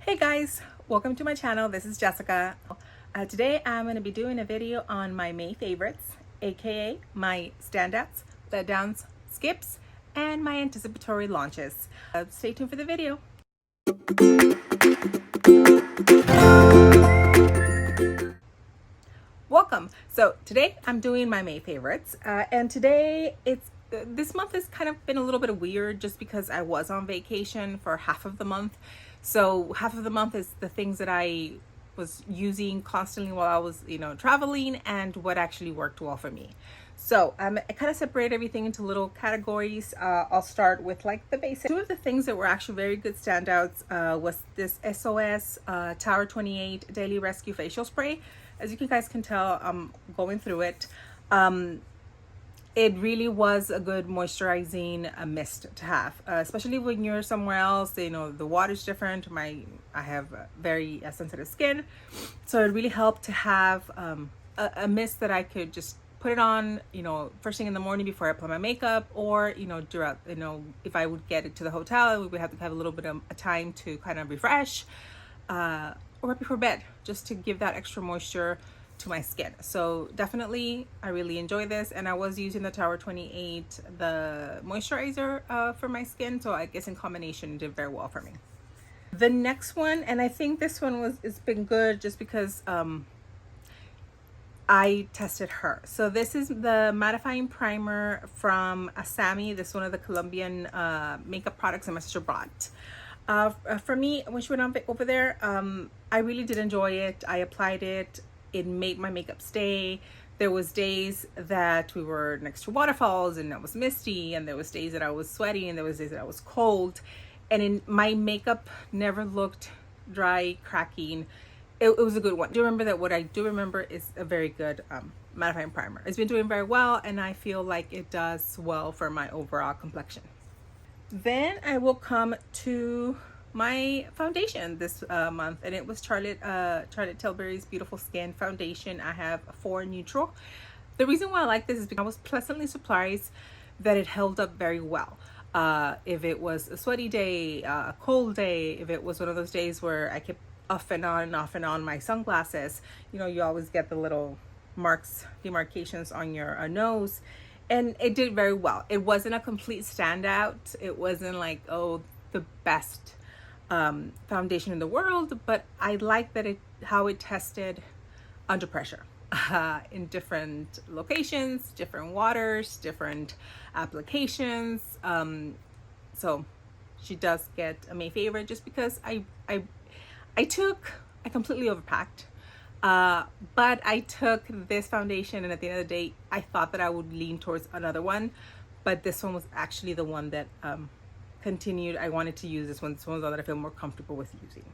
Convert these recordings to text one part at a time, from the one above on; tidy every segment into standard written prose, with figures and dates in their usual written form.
Hey guys, welcome to my channel. This is Jessica. Today I'm going to be doing a video on my May favorites, aka my standouts, letdowns, skips, and my anticipatory launches. Stay tuned for the video. Welcome. So today I'm doing my May favorites, and today this month has kind of been a little bit weird just because I was on vacation for half of the month. So half of the month is the things that I was using constantly while I was, traveling, and what actually worked well for me. So I kind of separate everything into little categories. I'll start with like the basics. Two of the things that were actually very good standouts was this SOS Tower 28 Daily Rescue Facial Spray. As you guys can tell, I'm going through it. It really was a good moisturizing mist to have, especially when you're somewhere else. The water's different. I have very sensitive skin, so it really helped to have a mist that I could just put it on, first thing in the morning before I apply my makeup, or throughout, if I would get it to the hotel, we would have to have a little bit of a time to kind of refresh, or right before bed, just to give that extra moisture to my skin. So definitely I really enjoy this, and I was using the Tower 28 the moisturizer for my skin, so I guess in combination it did very well for me. The next one, and I think this one it's been good just because I tested her. So this is the mattifying primer from Asami. This is one of the Colombian makeup products that my sister brought. For me, when she went over there, I really did enjoy it. I applied it. It made my makeup stay. There was days that we were next to waterfalls and it was misty, and there was days that I was sweaty, and there was days that I was cold, and my makeup never looked dry, cracking. It was a good one. What I do remember is a very good mattifying primer. It's been doing very well, and I feel like it does well for my overall complexion. Then I will come to my foundation this month, and it was Charlotte Tilbury's Beautiful Skin Foundation. I have 4 neutral. The reason why I like this is because I was pleasantly surprised that it held up very well. If it was a sweaty day, a cold day, if it was one of those days where I kept off and on my sunglasses, you always get the little demarcations on your nose, and it did very well. It wasn't a complete standout. It wasn't like, oh, the best foundation in the world, but I like that how it tested under pressure in different locations, different waters, different applications. So she does get a May favorite just because I completely overpacked, but I took this foundation, and at the end of the day I thought that I would lean towards another one, but this one was actually the one that continued. I wanted to use this one. This one's the one that I feel more comfortable with using.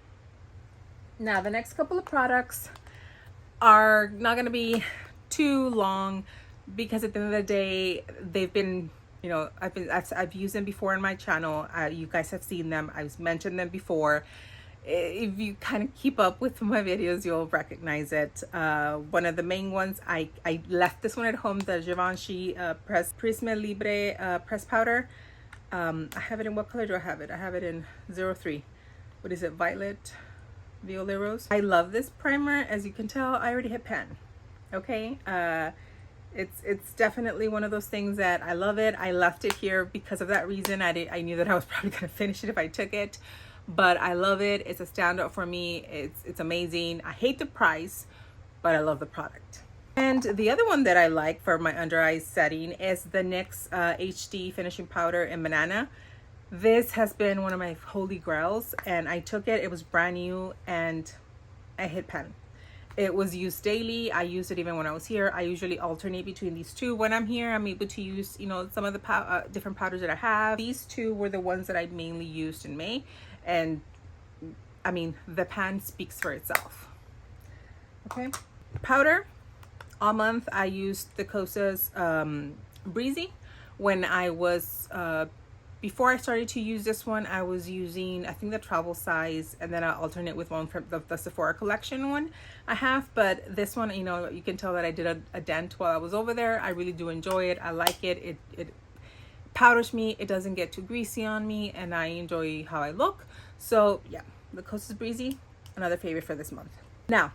Now the next couple of products are not going to be too long, because at the end of the day they've been, I've used them before in my channel. You guys have seen them. I've mentioned them before. If you kind of keep up with my videos, you'll recognize it. One of the main ones, I left this one at home, the Givenchy Prisma Libre press powder. I have it in, what color do I have it? I have it in 03. What is it? Violet Rose. I love this primer. As you can tell, I already hit pan. Okay. It's definitely one of those things that I love it. I left it here because of that reason. I knew that I was probably going to finish it if I took it, but I love it. It's a standout for me. It's amazing. I hate the price, but I love the product. And the other one that I like for my under eye setting is the NYX HD finishing powder in banana. This has been one of my holy grails, and I took it. It was brand new, and I hit pan. It was used daily. I used it even when I was here. I usually alternate between these two. When I'm here, I'm able to use, some of the different powders that I have. These two were the ones that I mainly used in May, and I mean, the pan speaks for itself. Okay, powder. All month I used the Casa's Breezy. When I was before I started to use this one, I was using, I think, the travel size, and then I alternate with one from the Sephora collection one I have. But this one, you can tell that I did a dent while I was over there. I really do enjoy it. I like it. It powders me. It doesn't get too greasy on me, and I enjoy how I look. So yeah, the Coast is Breezy, another favorite for this month. Now,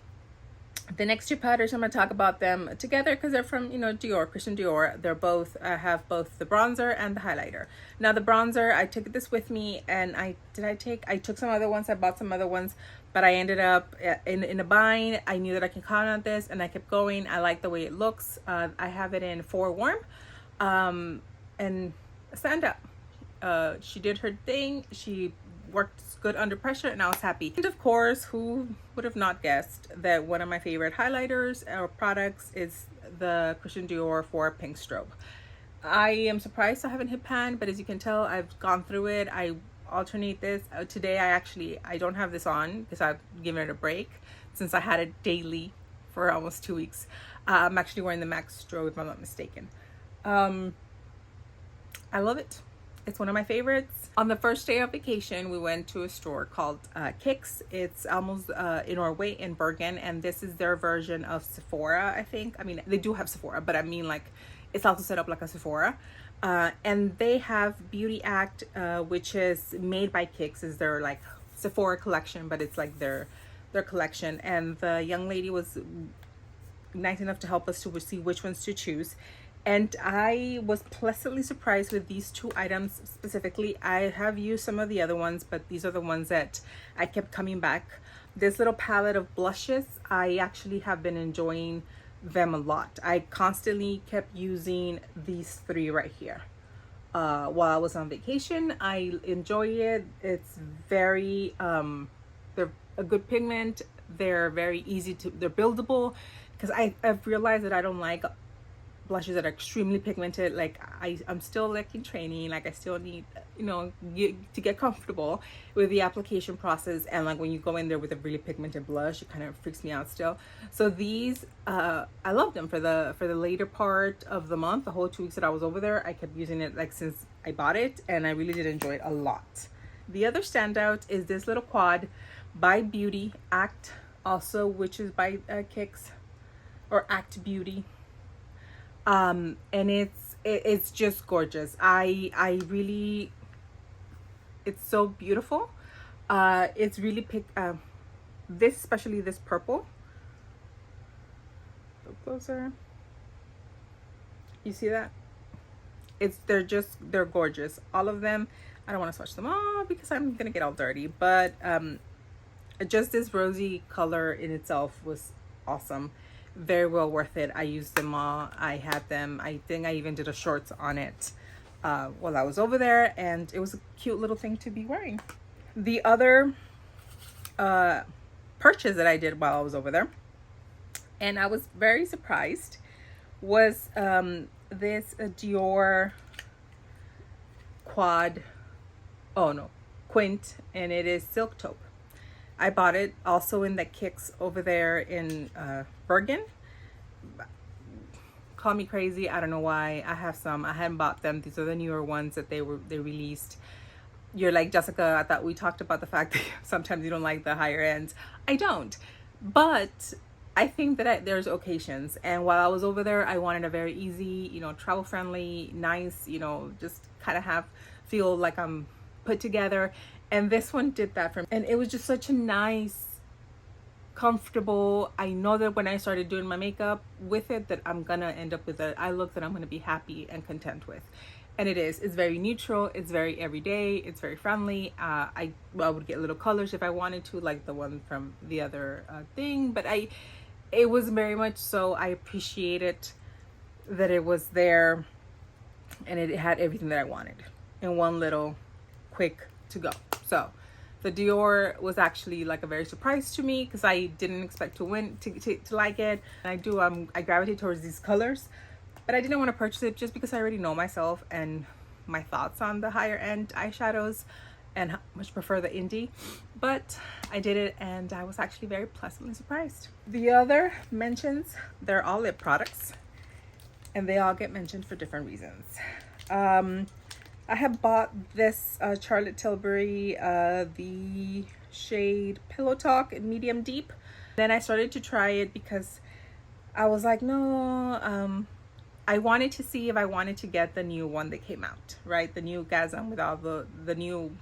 the next two powders, I'm going to talk about them together because they're from, you know, Dior, Christian Dior. They're both, have both the bronzer and the highlighter. Now the bronzer, I took this with me, and I took some other ones, I bought some other ones, but I ended up in a bind. I knew that I could count on this, and I kept going. I like the way it looks. I have it in 4 Warm, and stand up. She did her thing. She worked good under pressure, and I was happy. And of course, who would have not guessed that one of my favorite highlighters or products is the Christian Dior for Pink Strobe. I am surprised I haven't hit pan, but as you can tell, I've gone through it. I alternate this. Today I don't have this on because I've given it a break since I had it daily for almost 2 weeks. I'm actually wearing the Max Strobe if I'm not mistaken. I love it. It's one of my favorites. On the first day of vacation, we went to a store called Kicks. It's almost in our way in Bergen, and this is their version of Sephora, I think. I mean, they do have Sephora, but I mean, like, it's also set up like a Sephora. And they have Beauty Act, which is made by Kicks. Is their like Sephora collection, but it's like their collection. And the young lady was nice enough to help us to see which ones to choose. And I was pleasantly surprised with these 2 items specifically. I have used some of the other ones, but these are the ones that I kept coming back. This little palette of blushes, I actually have been enjoying them a lot. I constantly kept using these 3 right here. While I was on vacation, I enjoy it. It's very, they're a good pigment. They're very easy to, they're buildable, because I've realized that I don't like blushes that are extremely pigmented. Like I'm still like in training, like I still need, you know, to get comfortable with the application process, and like when you go in there with a really pigmented blush, it kind of freaks me out still. So these I love them for the later part of the month. The whole 2 weeks that I was over there, I kept using it like since I bought it, and I really did enjoy it a lot. The other standout is this little quad by Beauty Act, also, which is by Kicks, or Act Beauty. And it's just gorgeous. I really, it's so beautiful. It's really this, especially this purple. Go closer. You see that? They're gorgeous. All of them. I don't want to swatch them all because I'm gonna get all dirty, but just this rosy color in itself was awesome. Very well worth it. I used them all. I had them. I think I even did a shorts on it while I was over there, and it was a cute little thing to be wearing. The other purchase that I did while I was over there, and I was very surprised, was this Dior Quint, and it is Silk Taupe. I bought it also in the Kicks over there in Bergen. Call me crazy, I don't know why. I have some. I hadn't bought them. These are the newer ones that they released. You're like, Jessica, I thought we talked about the fact that sometimes you don't like the higher ends. I don't, but I think that there's occasions, and while I was over there, I wanted a very easy, you know, travel friendly, nice, you know, just kind of feel like I'm put together. And this one did that for me, and it was just such a nice, comfortable. I know that when I started doing my makeup with it, that I'm gonna end up with an eye look that I'm gonna be happy and content with. And it's very neutral, it's very everyday, it's very friendly. I would get little colors if I wanted to, like the one from the other thing, but it was very much so. I appreciated that it was there, and it had everything that I wanted in one little quick to go. So the Dior was actually like a very surprise to me, because I didn't expect to like it. And I gravitate towards these colors, but I didn't want to purchase it just because I already know myself and my thoughts on the higher end eyeshadows, and how much prefer the indie. But I did it, and I was actually very pleasantly surprised. The other mentions, they're all lip products, and they all get mentioned for different reasons. I have bought this Charlotte Tilbury, the shade Pillow Talk in medium deep. Then I started to try it because I was like, no, I wanted to see if I wanted to get the new one that came out, right? The new Casa with all the new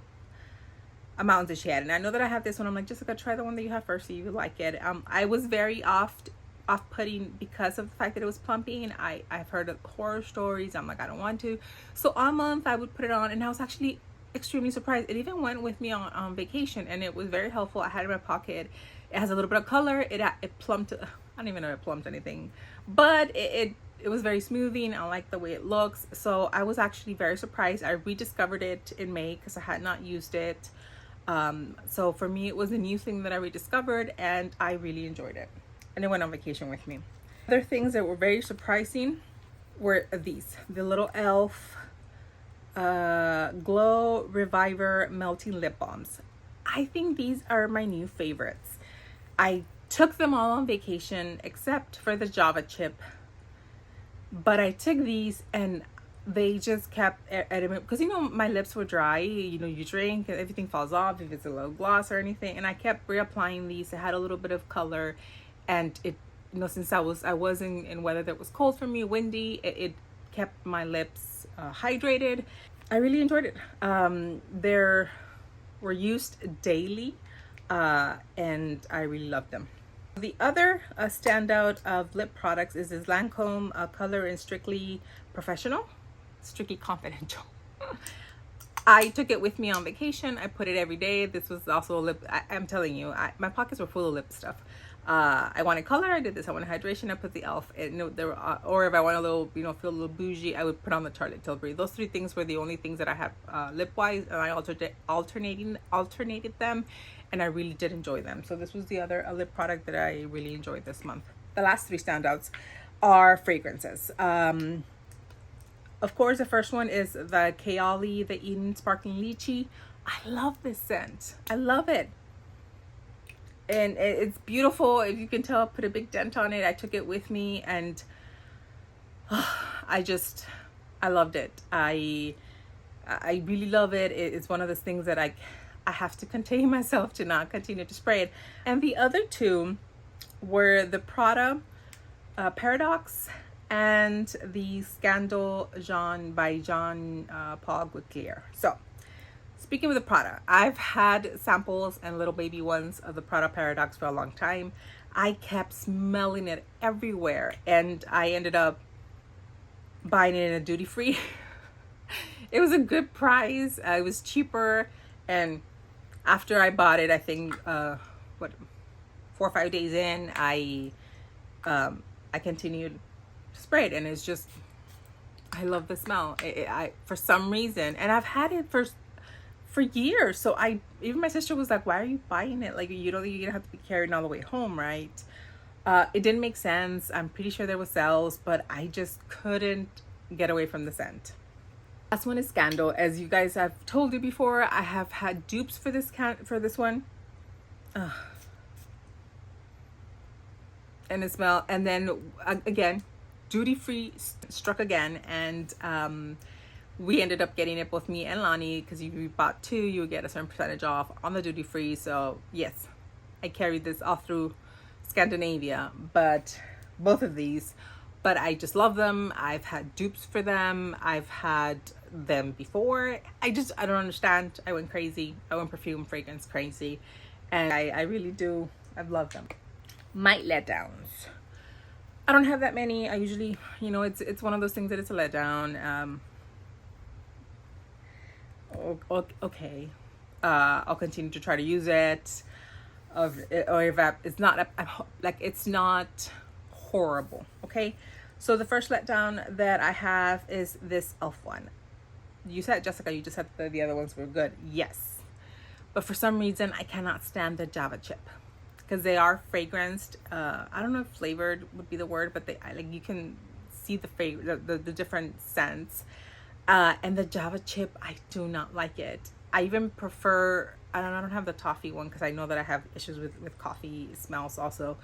amounts that she had. And I know that I have this one. I'm like, Jessica, try the one that you have first, see if you like it. I was very off-putting because of the fact that it was plumping. I've heard of horror stories. I'm like, I don't want to. So all month I would put it on, and I was actually extremely surprised. It even went with me on vacation, and it was very helpful. I had it in my pocket. It has a little bit of color. It plumped. I don't even know if it plumped anything, but it was very smoothing. I like the way it looks. So I was actually very surprised. I rediscovered it in May because I had not used it. So for me, it was a new thing that I rediscovered, and I really enjoyed it. And it went on vacation with me. Other things that were very surprising were these, the little e.l.f. Glow Reviver Melting Lip Balms. I think these are my new favorites. I took them all on vacation except for the Java chip, but I took these and they just kept because you know my lips were dry. You know, you drink and everything falls off if it's a little gloss or anything, and I kept reapplying these. It had a little bit of color, and it, you know, since I was in weather that was cold for me, windy, it kept my lips hydrated. I really enjoyed it. They were used daily, and I really loved them. The other standout of lip products is this Lancome Color and Strictly Professional, Strictly Confidential. I took it with me on vacation. I put it every day. This was also a lip. I'm telling you, my pockets were full of lip stuff. I wanted color, I did this. I wanted hydration, I put the e.l.f. And, or if I want a little, you know, feel a little bougie, I would put on the Charlotte Tilbury. Those three things were the only things that I have lip wise, and I alternated them, and I really did enjoy them. So this was the other lip product that I really enjoyed this month. The last three standouts are fragrances. Of course, the first one is the Kayali, the Eden Sparkling Lychee. I love this scent. I love it. And it's beautiful. If you can tell, I put a big dent on it. I took it with me, and I loved it. I really love it. It's one of those things that I have to contain myself to not continue to spray it. And the other two were the Prada Paradox and the Scandal by Jean Paul Gaultier. So speaking of the Prada, I've had samples and little baby ones of the Prada Paradox for a long time. I kept smelling it everywhere, and I ended up buying it in a duty free. It was a good price. It was cheaper, and after I bought it, I think 4 or 5 days in, I continued to spray it, and it's just, I love the smell. I for some reason, and I've had it for years. So even my sister was like, why are you buying it? Like, you don't think you're gonna have to be carrying all the way home, right? It didn't make sense. I'm pretty sure there was sales, but I just couldn't get away from the scent. Last one is Scandal. As you guys have told you before, I have had dupes for this one. And the smell, and then again, duty free struck again, and we ended up getting it, both me and Loni, because if you bought two, you would get a certain percentage off on the duty free. So yes, I carried this all through Scandinavia, but both of these, but I just love them. I've had dupes for them. I've had them before. I don't understand. I went crazy. I went perfume fragrance crazy, and I really do. I've loved them. My Letdowns. I don't have that many. I usually, you know, it's one of those things that it's a letdown. Okay, I'll continue to try to use it, or if it's not like, it's not horrible. Okay, so the first letdown that I have is this e.l.f. one. You said, Jessica, you just said the other ones were good. Yes, but for some reason I cannot stand the Java chip, because they are fragranced. I don't know if flavored would be the word, but like, you can see the different scents. And the Java chip, I do not like it. I even prefer, I don't have the toffee one, because I know that I have issues with coffee smells also.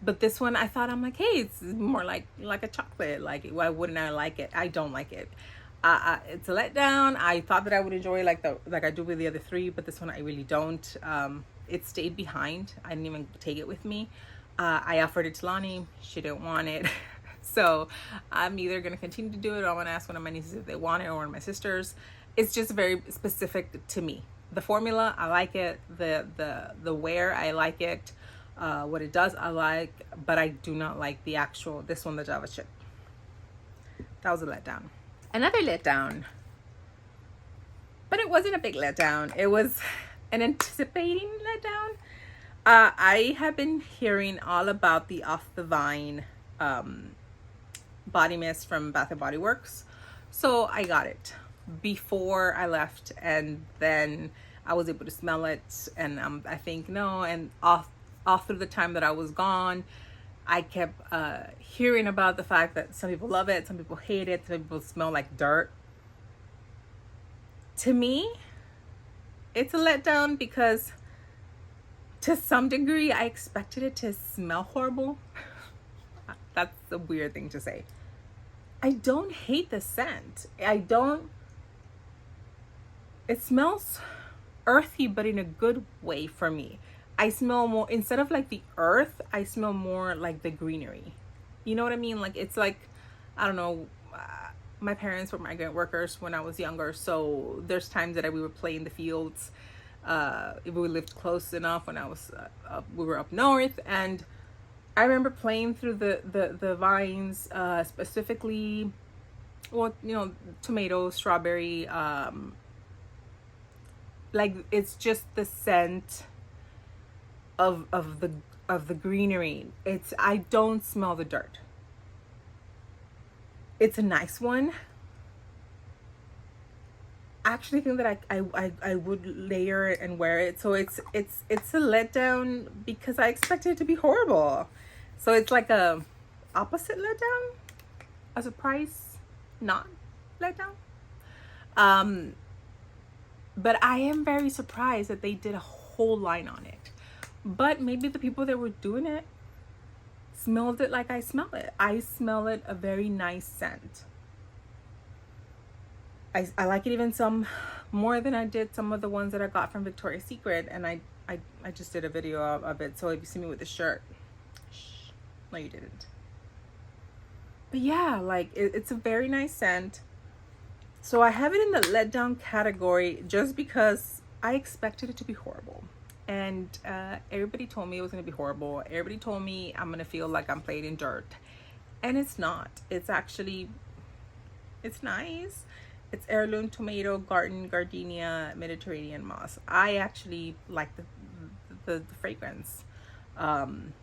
But this one, I'm like, hey, it's more like a chocolate. Like, why wouldn't I like it? I don't like it. It's a letdown. I thought that I would enjoy like I do with the other three, but this one I really don't. It stayed behind. I didn't even take it with me. I offered it to Loni. She didn't want it. So I'm either going to continue to do it, or I'm going to ask one of my nieces if they want it, or one of my sisters. It's just very specific to me. The formula, I like it. The wear, I like it. What it does, I like, but I do not like the actual, this one, the Java chip. That was a letdown. Another letdown, but it wasn't a big letdown. It was an anticipating letdown. I have been hearing all about the Off the Vine body mist from Bath and Body Works. So I got it before I left, and then I was able to smell it, and I think no, and all through the time that I was gone, I kept hearing about the fact that some people love it, some people hate it, some people smell like dirt. To me, it's a letdown because to some degree, I expected it to smell horrible. That's a weird thing to say. I don't hate the scent. It smells earthy, but in a good way for me. I smell more, instead of like the earth, I smell more like the greenery. You know what I mean? Like, it's like, I don't know, my parents were migrant workers when I was younger. So there's times that we would play in the fields. If we lived close enough when I was, we were up north, and I remember playing through the vines, specifically, well, you know, tomato, strawberry, like, it's just the scent of the greenery. I don't smell the dirt. It's a nice one. I actually think that I would layer it and wear it. So it's a letdown because I expected it to be horrible. So it's like a opposite letdown, a surprise not letdown. But I am very surprised that they did a whole line on it. But maybe the people that were doing it smelled it like I smell it. I smell it a very nice scent. I like it even some more than I did some of the ones that I got from Victoria's Secret, and I just did a video of it. So if you see me with the shirt, shh, no, you didn't. But yeah, like it's a very nice scent. So I have it in the letdown category just because I expected it to be horrible. And everybody told me it was going to be horrible. Everybody told me I'm going to feel like I'm playing in dirt. And it's not. It's actually, it's nice. It's heirloom tomato, garden, gardenia, Mediterranean moss. I actually like the fragrance. So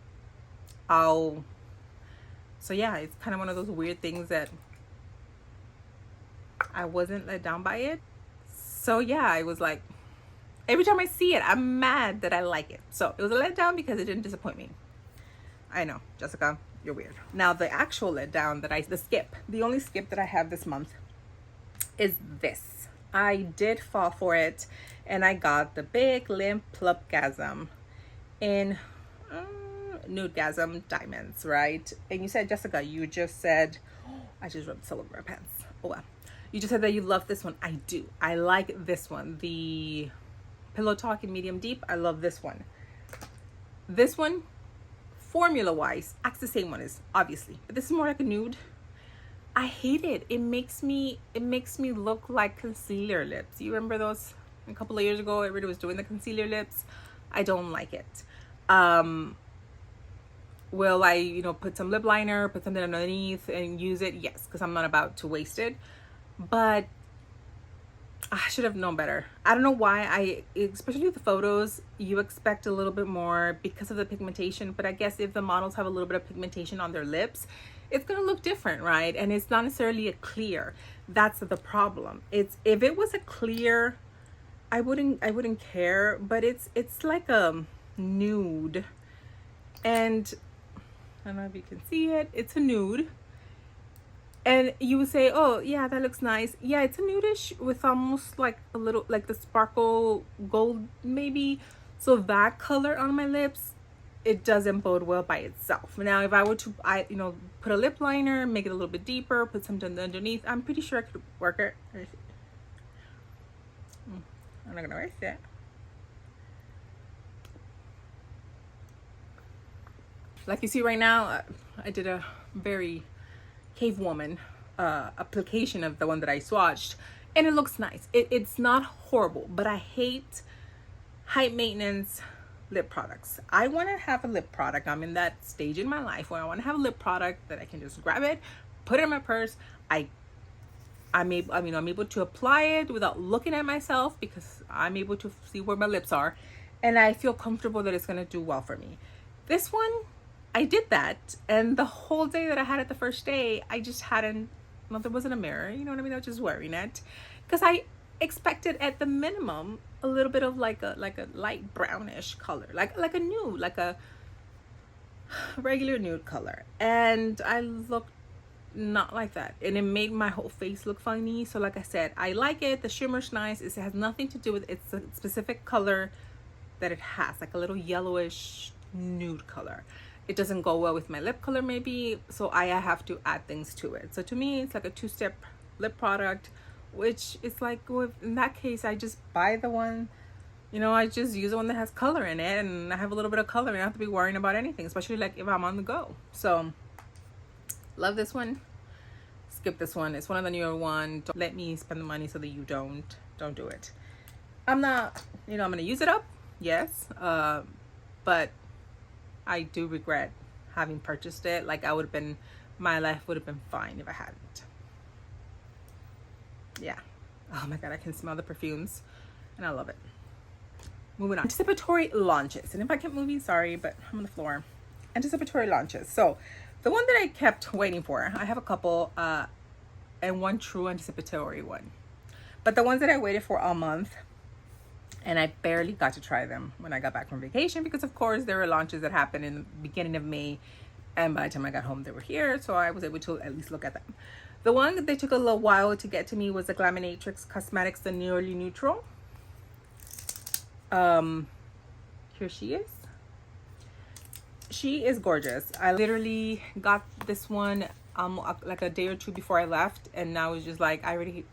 yeah, it's kind of one of those weird things that I wasn't let down by it. So yeah, I was like, every time I see it, I'm mad that I like it. So it was a letdown because it didn't disappoint me. I know, Jessica, you're weird. Now the actual letdown the only skip that I have this month is this. I did fall for it, and I got the Big Limp Plupgasm in Nudegasm Diamonds, right? And you said, Jessica, you just said, oh, I just rubbed all over my pants. Oh well. You just said that you love this one. I do. I like this one. The Pillow Talk in medium deep. I love this one. This one, formula wise, acts the same one as obviously, but this is more like a nude. I hate it. It makes me look like concealer lips. You remember those a couple of years ago? Everybody was doing the concealer lips. I don't like it. Will I, put some lip liner, put something underneath and use it? Yes, because I'm not about to waste it. But I should have known better. I don't know why especially with the photos, you expect a little bit more because of the pigmentation. But I guess if the models have a little bit of pigmentation on their lips, it's going to look different, right? And it's not necessarily a clear. That's the problem. If it was a clear, I wouldn't care, but it's like a nude. And I don't know if you can see it. It's a nude. And you would say, oh yeah, that looks nice. Yeah, it's a nudish with almost like a little, like the sparkle gold maybe. So that color on my lips, it doesn't bode well by itself. Now, if I were to, put a lip liner, make it a little bit deeper, put something underneath, I'm pretty sure I could work it. I'm not gonna waste it. Like you see right now, I did a very cave woman application of the one that I swatched, and it looks nice. It's not horrible, but I hate high maintenance lip products. I want to have a lip product. I'm in that stage in my life where I want to have a lip product that I can just grab it, put it in my purse. I'm able to apply it without looking at myself because I'm able to see where my lips are, and I feel comfortable that it's going to do well for me. This one, I did that, and the whole day that I had it, the first day, I just hadn't, well, there wasn't a mirror, you know what I mean? I was just wearing it because I expected at the minimum a little bit of like a light brownish color, like a nude, like a regular nude color, and I looked not like that, and it made my whole face look funny. So like I said, I like it, the shimmer's nice. It has nothing to do with it's a specific color that it has, like a little yellowish nude color. It doesn't go well with my lip color maybe, so I have to add things to it. So to me, it's like a two-step lip product, which is like, well, in that case, I just buy the one, you know, I just use the one that has color in it, and I have a little bit of color. I don't have to be worrying about anything, especially like if I'm on the go. So love this one. Skip this one. It's one of the newer one. Don't let me spend the money so that you don't do it. I'm not, you know, I'm gonna use it up, yes, but I do regret having purchased it. Like, my life would have been fine if I hadn't. Yeah. Oh my god, I can smell the perfumes and I love it. Moving on. Anticipatory launches. And if I can't move you, sorry, but I'm on the floor. Anticipatory launches. So the one that I kept waiting for, I have a couple, and one true anticipatory one. But the ones that I waited for all month, and I barely got to try them when I got back from vacation, because of course there were launches that happened in the beginning of May, and by the time I got home they were here, so I was able to at least look at them. The one that they took a little while to get to me was the Glaminatrix Cosmetics, the Nearly Neutral. Here she is. She is gorgeous. I literally got this one like a day or two before I left, and now it's just like I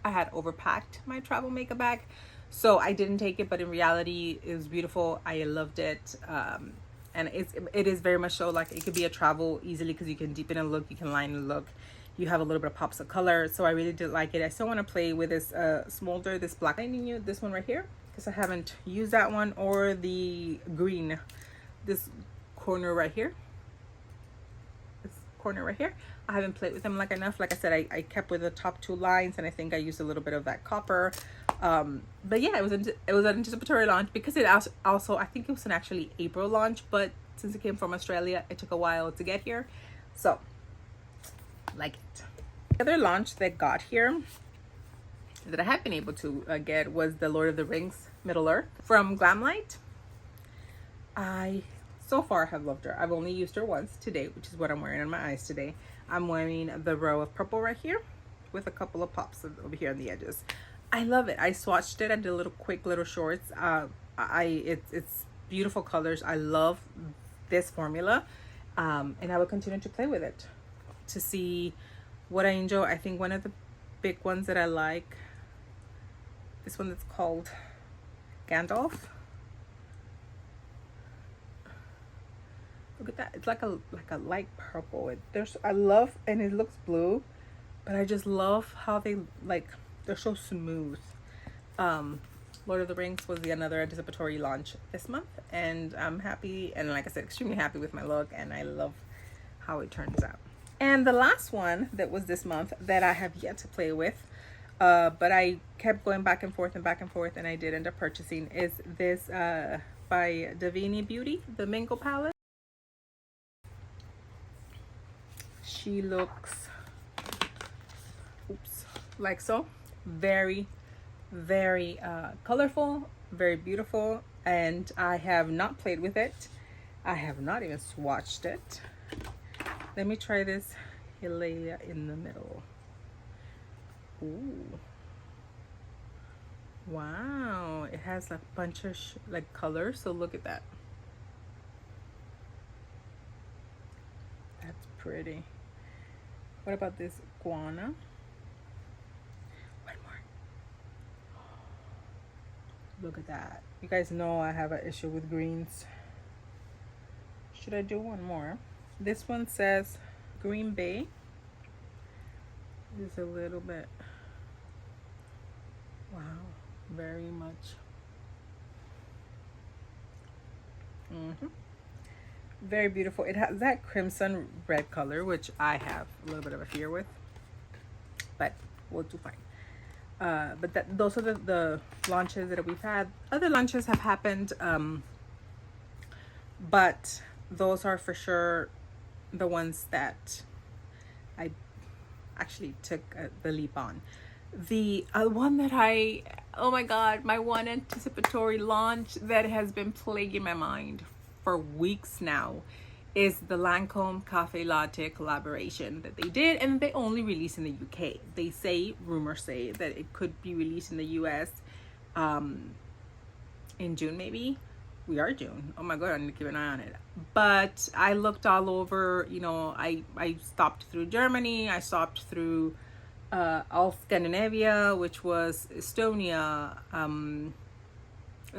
had overpacked my travel makeup bag, so I didn't take it. But in reality, it was beautiful. I loved it, and it is very much so like it could be a travel easily, because you can deepen a look, you can line a look, you have a little bit of pops of color. So I really did like it. I still want to play with this smolder, this black lining, this one right here, because I haven't used that one, or the green, this corner right here, I haven't played with them like enough. Like I said, I kept with the top two lines, and I think I used a little bit of that copper, but yeah, it was an anticipatory launch, because it also I think it was an actually April launch, but since it came from Australia, it took a while to get here, so like it. The other launch that got here that I have been able to get was the Lord of the Rings Middle Earth from Glamlight. I so far have loved her. I've only used her once today, which is what I'm wearing on my eyes today. I'm wearing the row of purple right here with a couple of pops over here on the edges. I love it. I swatched it. I did a little quick little shorts. It's beautiful colors. I love this formula, and I will continue to play with it to see what I enjoy. I think one of the big ones that I like, this one that's called Gandalf. Look at that. It's like a light purple. I love, and it looks blue, but I just love how they're so smooth. Lord of the Rings was another anticipatory launch this month, and I'm happy, and like I said, extremely happy with my look, and I love how it turns out. And the last one that was this month that I have yet to play with, but I kept going back and forth, and I did end up purchasing, is this by Davini Beauty, the Mango palette. She looks, like so. Very, very colorful, very beautiful, and I have not played with it. I have not even swatched it. Let me try this Himalaya in the middle. Ooh. Wow, it has a bunch of like colors, so look at that. That's pretty. What about this guana? One more. Look at that. You guys know I have an issue with greens. Should I do one more? This one says Green Bay. Just a little bit. Wow, very much. Very beautiful. It has that crimson red color, which I have a little bit of a fear with, but we'll do fine. But those are the launches that we've had. Other launches have happened, but those are for sure the ones that I actually took the leap on. The one that oh my God, my one anticipatory launch that has been plaguing my mind for weeks now is the Lancome Cafe Latte collaboration that they did, and they only released in the UK. They say, rumors say, that it could be released in the US in June maybe. We are June. Oh my God, I need to keep an eye on it. But I looked all over, you know, I stopped through Germany, I stopped through all Scandinavia, which was Estonia.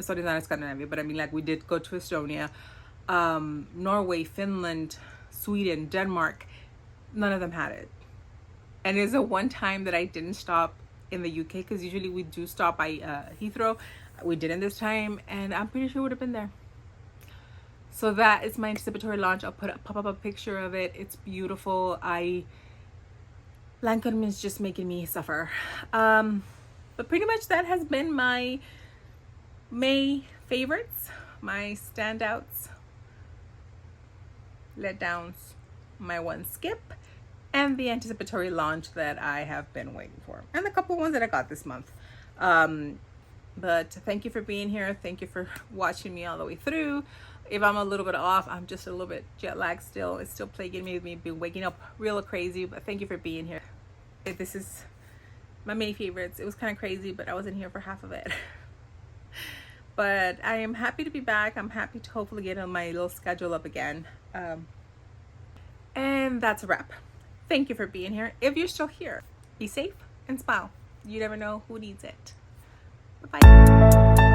Sorry, not Scandinavia, but I mean, like, we did go to Estonia, Norway, Finland, Sweden, Denmark. None of them had it. And it's the one time that I didn't stop in the UK, because usually we do stop by Heathrow. We didn't this time, and I'm pretty sure it would have been there. So that is my anticipatory launch. I'll pop up a picture of it. It's beautiful. Lancome is just making me suffer. But pretty much that has been my May favorites, my standouts, letdowns, my one skip, and the anticipatory launch that I have been waiting for, and a couple ones that I got this month. But thank you for being here. Thank you for watching me all the way through. If I'm a little bit off, I'm just a little bit jet lagged still. It's still plaguing me with me being waking up real crazy, but thank you for being here. This is my May favorites. It was kind of crazy, but I wasn't here for half of it. But I am happy to be back. I'm happy to hopefully get on my little schedule up again. And that's a wrap. Thank you for being here. If you're still here, be safe and smile. You never know who needs it. Bye-bye.